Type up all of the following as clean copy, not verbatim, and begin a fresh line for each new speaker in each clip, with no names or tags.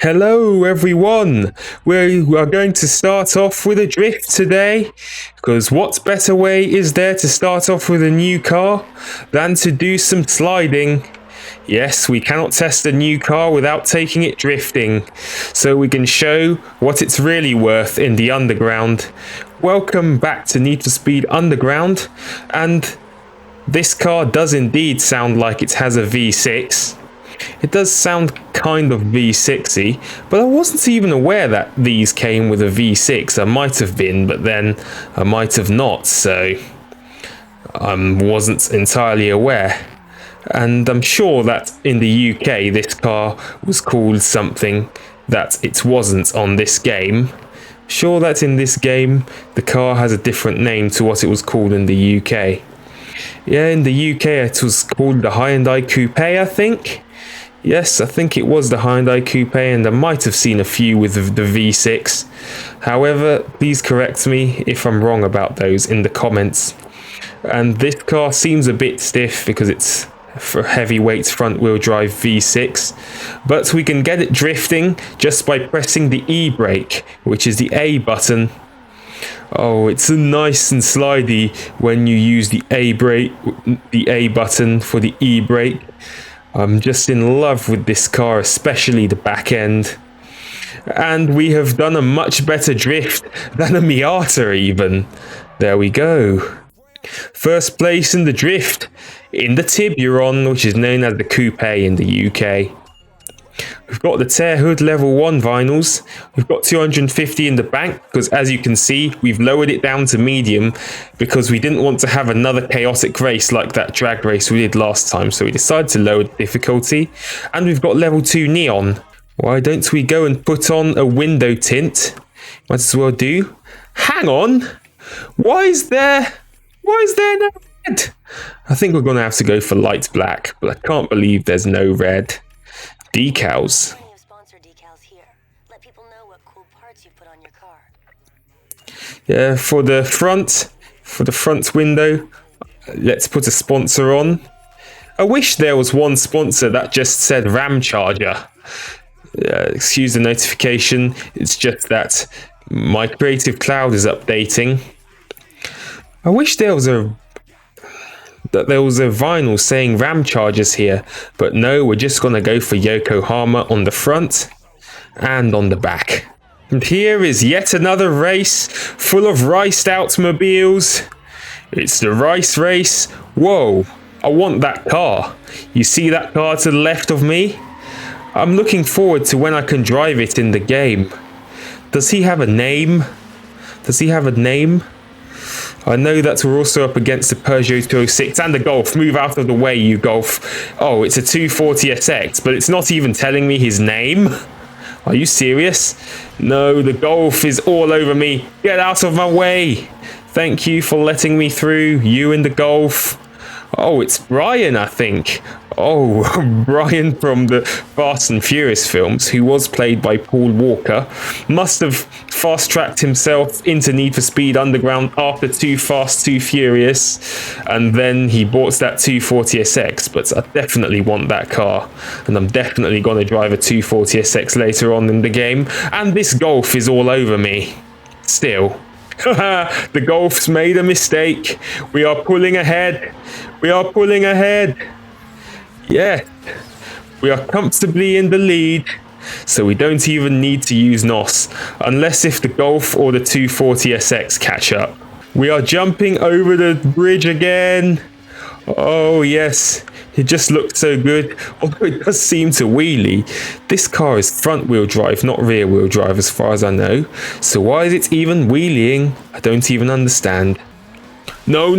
Hello everyone! We are going to start off with a drift today, because what better way is there to start off with a new car than to do some sliding? Yes, we cannot test a new car without taking it drifting, so we can show what it's really worth in the underground. Welcome back to Need for Speed Underground, and this car does indeed sound like it has a V6. It does sound kind of V6y, but I wasn't even aware that these came with a V6. I might have been, but then I might have not, so I wasn't entirely aware. And I'm sure that in the UK this car was called something that it wasn't on this game. Sure that in this game the car has a different name to what it was called in the UK. Yeah, in the UK it was called the Hyundai Coupe, I think. Yes, I think it was the Hyundai Coupe, and I might have seen a few with the V6. However, please correct me if I'm wrong about those in the comments. And this car seems a bit stiff because it's for heavyweight front-wheel drive V6, but we can get it drifting just by pressing the E brake, which is the A button. Oh, it's nice and slidey when you use the A brake, the A button for the E brake. I'm just in love with this car, especially the back end. And we have done a much better drift than a Miata even. There we go. First place in the drift in the Tiburon, which is known as the Coupe in the UK. We've got the Tear Hood level 1 vinyls. We've got 250 in the bank because, as you can see, we've lowered it down to medium because we didn't want to have another chaotic race like that drag race we did last time, so we decided to lower the difficulty. And we've got level 2 neon. Why don't we go and put on a window tint? Might as well do. Hang on! Why is there no red? I think we're going to have to go for light black, but I can't believe there's no red. Decals. Yeah, for the front window, let's put a sponsor on. I wish there was one sponsor that just said Ram Charger. Excuse the notification, it's just that my Creative Cloud is updating. I wish there was a vinyl saying Ram Chargers here, but no, we're just gonna go for Yokohama on the front and on the back. And here is yet another race full of riced automobiles. It's the rice race. Whoa, I want that car. You see that car to the left of me? I'm looking forward to when I can drive it in the game. Does he have a name? I know that we're also up against the Peugeot 206 and the Golf. Move out of the way, you Golf. Oh, it's a 240SX, but it's not even telling me his name. Are you serious? No, the Golf is all over me. Get out of my way. Thank you for letting me through, you in the Golf. Oh, it's Brian, I think. Oh, Brian from the Fast and Furious films, who was played by Paul Walker, must have fast-tracked himself into Need for Speed Underground after Too Fast, Too Furious, and then he bought that 240SX, but I definitely want that car, and I'm definitely going to drive a 240SX later on in the game, and this Golf is all over me. Still. The Golf's made a mistake. We are pulling ahead. Yeah, we are comfortably in the lead, so we don't even need to use NOS, unless if the Golf or the 240SX catch up. We are jumping over the bridge again. Oh yes, it just looked so good, although it does seem to wheelie. This car is front-wheel drive, not rear-wheel drive as far as I know, so why is it even wheeling? I don't even understand. No,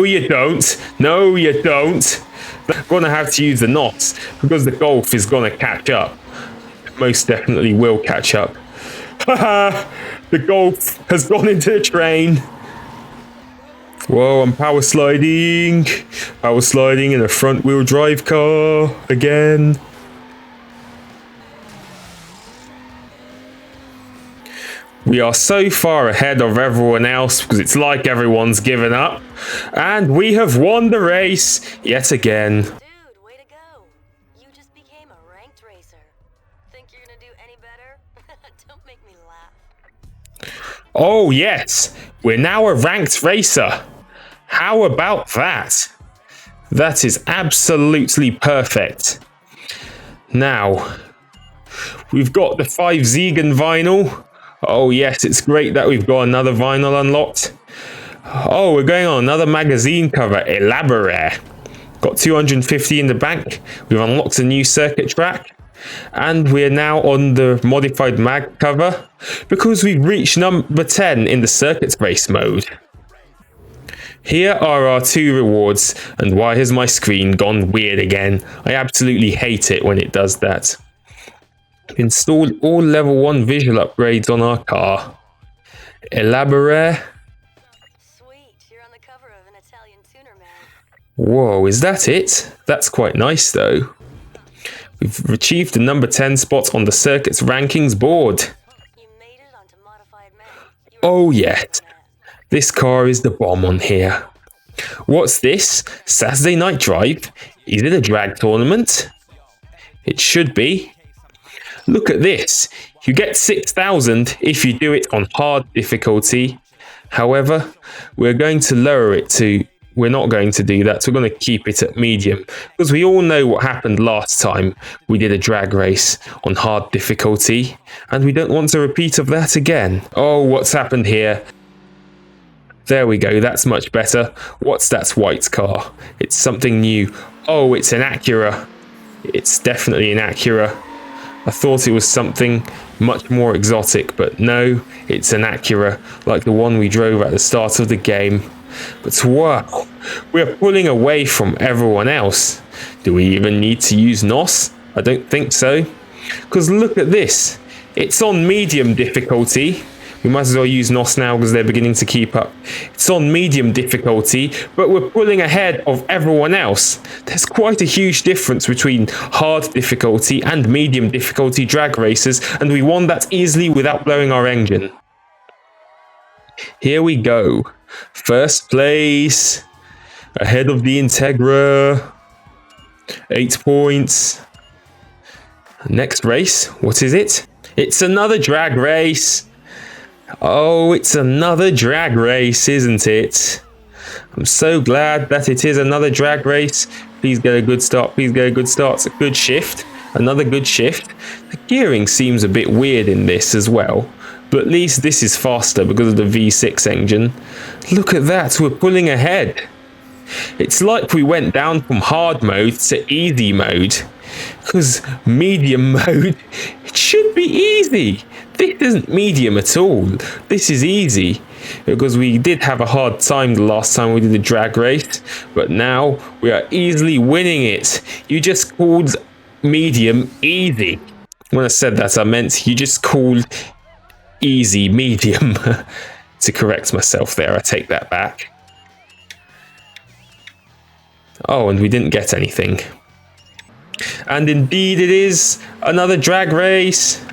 you don't. No, you don't. I'm gonna have to use the NOS because the Golf is gonna catch up. Most definitely will catch up. Haha! The Golf has gone into the train. Whoa, I'm power sliding in a front wheel drive car again. We are so far ahead of everyone else because it's like everyone's given up. And we have won the race yet again.
Dude, way to go. You just became a ranked racer. Think you're gonna do any better? Don't make me laugh.
Oh yes, we're now a ranked racer. How about that? That is absolutely perfect. Now, we've got the 5 Zegan vinyl. Oh yes, it's great that we've got another vinyl unlocked. Oh, we're going on another magazine cover, Elaborate. Got 250 in the bank. We've unlocked a new circuit track. And we're now on the modified mag cover because we've reached number 10 in the circuit race mode. Here are our 2 rewards, and why has my screen gone weird again? I absolutely hate it when it does that. Installed all level 1 visual upgrades on our car. Elaborate.
Sweet, you're on the cover of an Italian tuner mag.
Whoa, is that it? That's quite nice though. We've achieved the number 10 spot on the circuit's rankings board.
You made it onto modified mag.
Oh yes, this car is the bomb on here. What's this? Saturday Night Drive? Is it a drag tournament? It should be. Look at this. You get 6,000 if you do it on hard difficulty. However, we're going to lower it to... We're not going to do that. So we're going to keep it at medium. Because we all know what happened last time we did a drag race on hard difficulty. And we don't want a repeat of that again. Oh, what's happened here? There we go. That's much better. What's that white car? It's something new. Oh, it's an Acura. It's definitely an Acura. I thought it was something much more exotic, but no, it's an Acura, like the one we drove at the start of the game. But wow, we're pulling away from everyone else. Do we even need to use NOS? I don't think so. Because look at this. It's on medium difficulty. We might as well use NOS now because they're beginning to keep up. It's on medium difficulty, but we're pulling ahead of everyone else. There's quite a huge difference between hard difficulty and medium difficulty drag races, and we won that easily without blowing our engine. Here we go. First place. Ahead of the Integra. 8 points. Next race. What is it? It's another drag race. Oh, it's another drag race, isn't it? I'm so glad that it is another drag race. Please get a good start. Please get a good start. It's a good shift. Another good shift. The gearing seems a bit weird in this as well. But at least this is faster because of the V6 engine. Look at that. We're pulling ahead. It's like we went down from hard mode to easy mode. Because medium mode, it should be easy. This isn't medium at all. This is easy. Because we did have a hard time the last time we did the drag race. But now we are easily winning it. You just called medium easy. When I said that, I meant you just called easy medium. To correct myself there, I take that back. Oh, and we didn't get anything. And indeed it is another drag race.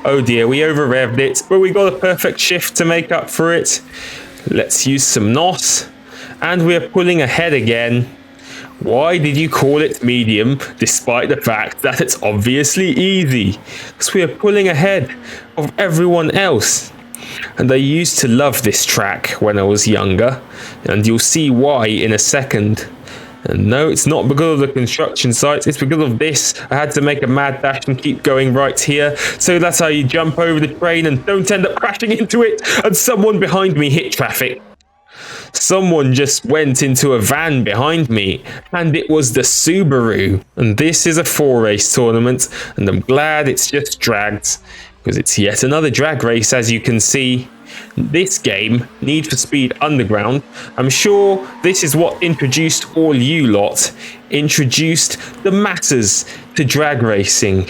Oh dear, we over-revved it, but we got a perfect shift to make up for it. Let's use some NOS. And we're pulling ahead again. Why did you call it medium, despite the fact that it's obviously easy? Because we are pulling ahead of everyone else. And I used to love this track when I was younger, and you'll see why in a second. And no, it's not because of the construction sites, it's because of this. I had to make a mad dash and keep going right here. So that's how you jump over the train and don't end up crashing into it. And someone behind me hit traffic. Someone just went into a van behind me, and it was the Subaru. And this is a 4-race tournament, and I'm glad it's just dragged, because it's yet another drag race, as you can see. This game, Need for Speed Underground, I'm sure this is what introduced all you lot, introduced the masses to drag racing.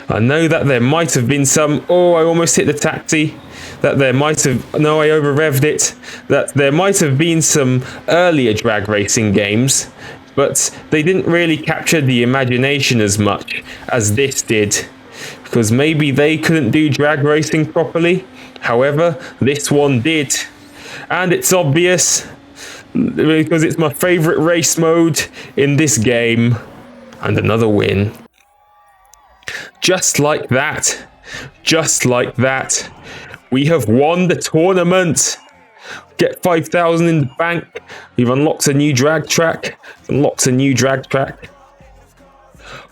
I know that there might have been some, oh, I almost hit the taxi, that there might have, no, I over-revved it, that there might have been some earlier drag racing games, but they didn't really capture the imagination as much as this did, because maybe they couldn't do drag racing properly. However, this one did, and it's obvious because it's my favorite race mode in this game. And another win. Just like that, Just like that, we have won the tournament. Get 5,000 in the bank. We've unlocked a new drag track.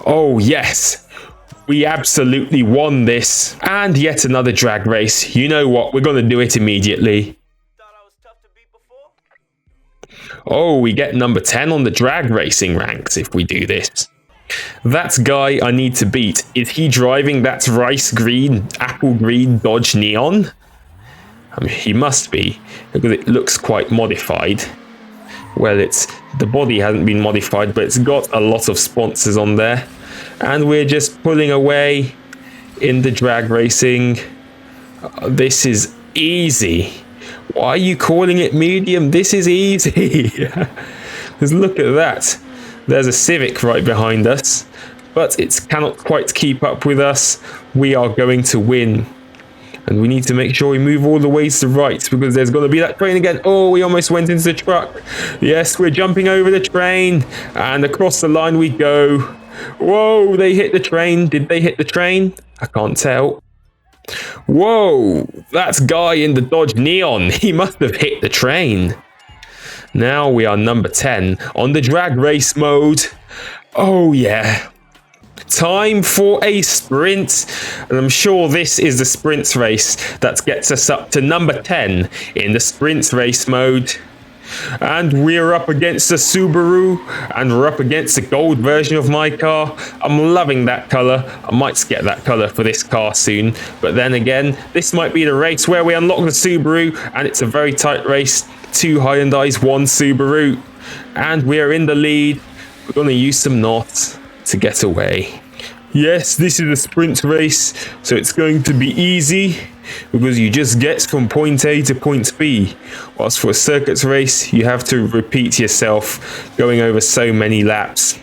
Oh yes, we absolutely won this. And yet another drag race. You know what? We're going to do it immediately. Oh, we get number 10 on the drag racing ranks if we do this. That guy I need to beat. Is he driving that apple green Dodge Neon? I mean, he must be, because it looks quite modified. Well, the body hasn't been modified, but it's got a lot of sponsors on there. And we're just pulling away in the drag racing. This is easy. Why are you calling it medium? This is easy. Because look at that. There's a Civic right behind us, but it cannot quite keep up with us. We are going to win. And we need to make sure we move all the way to the right, because there's going to be that train again. Oh, we almost went into the truck. Yes, we're jumping over the train. And across the line we go. Whoa, they hit the train. Did they hit the train? I can't tell. Whoa, that guy in the Dodge Neon. He must have hit the train. Now we are number 10 on the drag race mode. Oh, yeah. Time for a sprint, and I'm sure this is the sprint race that gets us up to number 10 in the sprint race mode. And we're up against the Subaru, and we're up against the gold version of my car. I'm loving that color. I might get that color for this car soon, but then again, this might be the race where we unlock the Subaru, and it's a very tight race. 2 Hyundais, 1 Subaru, and we're in the lead. We're going to use some knots to get away. Yes, this is a sprint race, so it's going to be easy because you just get from point A to point B. Whilst for a circuit race, you have to repeat yourself going over so many laps.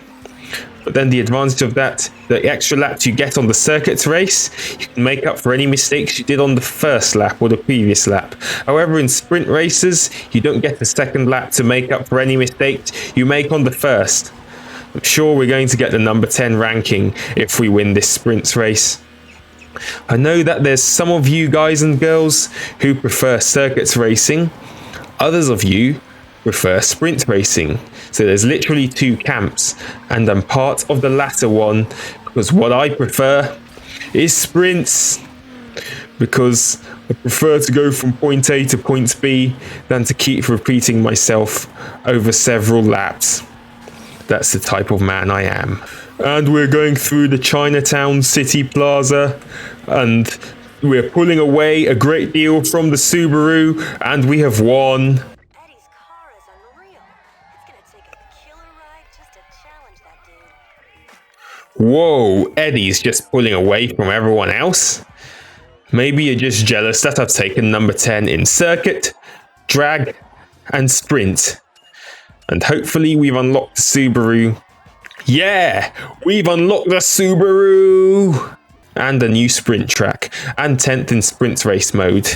But then the advantage of that, the extra laps you get on the circuit race, you can make up for any mistakes you did on the first lap or the previous lap. However, in sprint races, you don't get the second lap to make up for any mistakes you make on the first. I'm sure we're going to get the number 10 ranking if we win this sprint race. I know that there's some of you guys and girls who prefer circuit racing. Others of you prefer sprint racing. So there's literally 2 camps, and I'm part of the latter one because what I prefer is sprints, because I prefer to go from point A to point B than to keep repeating myself over several laps. That's the type of man I am. And we're going through the Chinatown City Plaza, and we're pulling away a great deal from the Subaru, and we have won.
Eddie's car is unreal. It's gonna take a killer ride just to challenge that dude.
Whoa, Eddie's just pulling away from everyone else. Maybe you're just jealous that I've taken number 10 in circuit, drag, and sprint. And hopefully we've unlocked the Subaru. Yeah, we've unlocked the Subaru! And a new sprint track, and 10th in sprint race mode.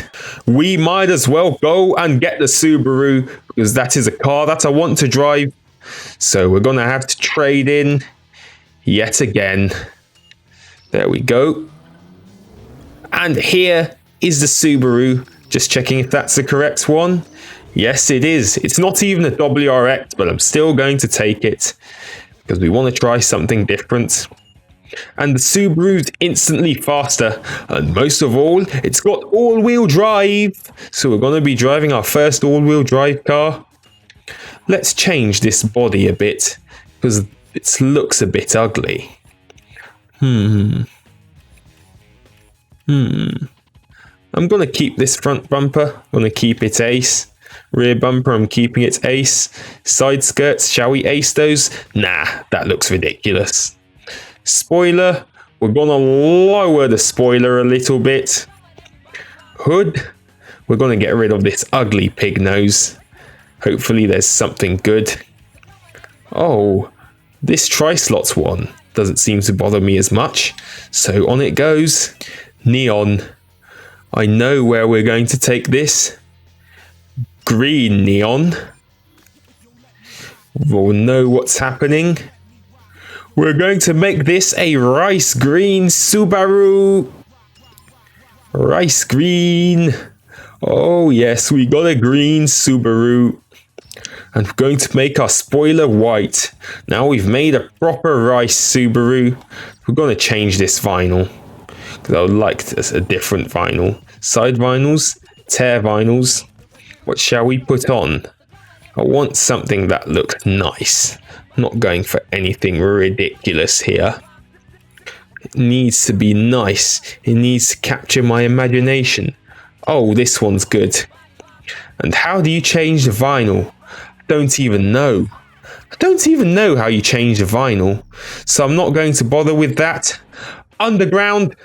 We might as well go and get the Subaru, because that is a car that I want to drive. So we're gonna have to trade in yet again. There we go. And here is the Subaru. Just checking if that's the correct one. Yes, it is. It's not even a WRX, but I'm still going to take it because we want to try something different. And the Subaru's instantly faster, and most of all, it's got all-wheel drive. So we're going to be driving our first all-wheel drive car. Let's change this body a bit because it looks a bit ugly. I'm going to keep this front bumper. I'm going to keep it ace. Rear bumper, I'm keeping it ace. Side skirts, shall we ace those? Nah, that looks ridiculous. Spoiler, we're going to lower the spoiler a little bit. Hood, we're going to get rid of this ugly pig nose. Hopefully there's something good. Oh, this tri-slots one doesn't seem to bother me as much. So on it goes. Neon. I know where we're going to take this. Green neon. We'll know what's happening. We're going to make this a rice green Subaru. Rice green. Oh yes, we got a green Subaru. And we're going to make our spoiler white. Now we've made a proper rice Subaru. We're going to change this vinyl, because I would like a different vinyl. Side vinyls, tear vinyls. What shall we put on? I want something that looks nice. I'm not going for anything ridiculous here. It needs to be nice. It needs to capture my imagination. Oh, this one's good. And how do you change the vinyl? I don't even know. I don't even know how you change the vinyl. So I'm not going to bother with that. Underground,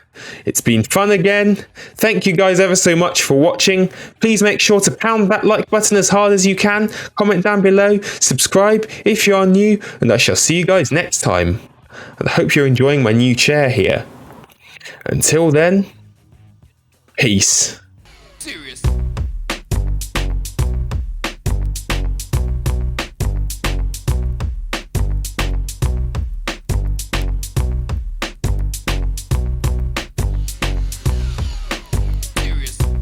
it's been fun again. Thank you guys ever so much for watching. Please make sure to pound that like button as hard as you can. Comment down below. Subscribe if you are new. And I shall see you guys next time. And I hope you're enjoying my new chair here. Until then, peace.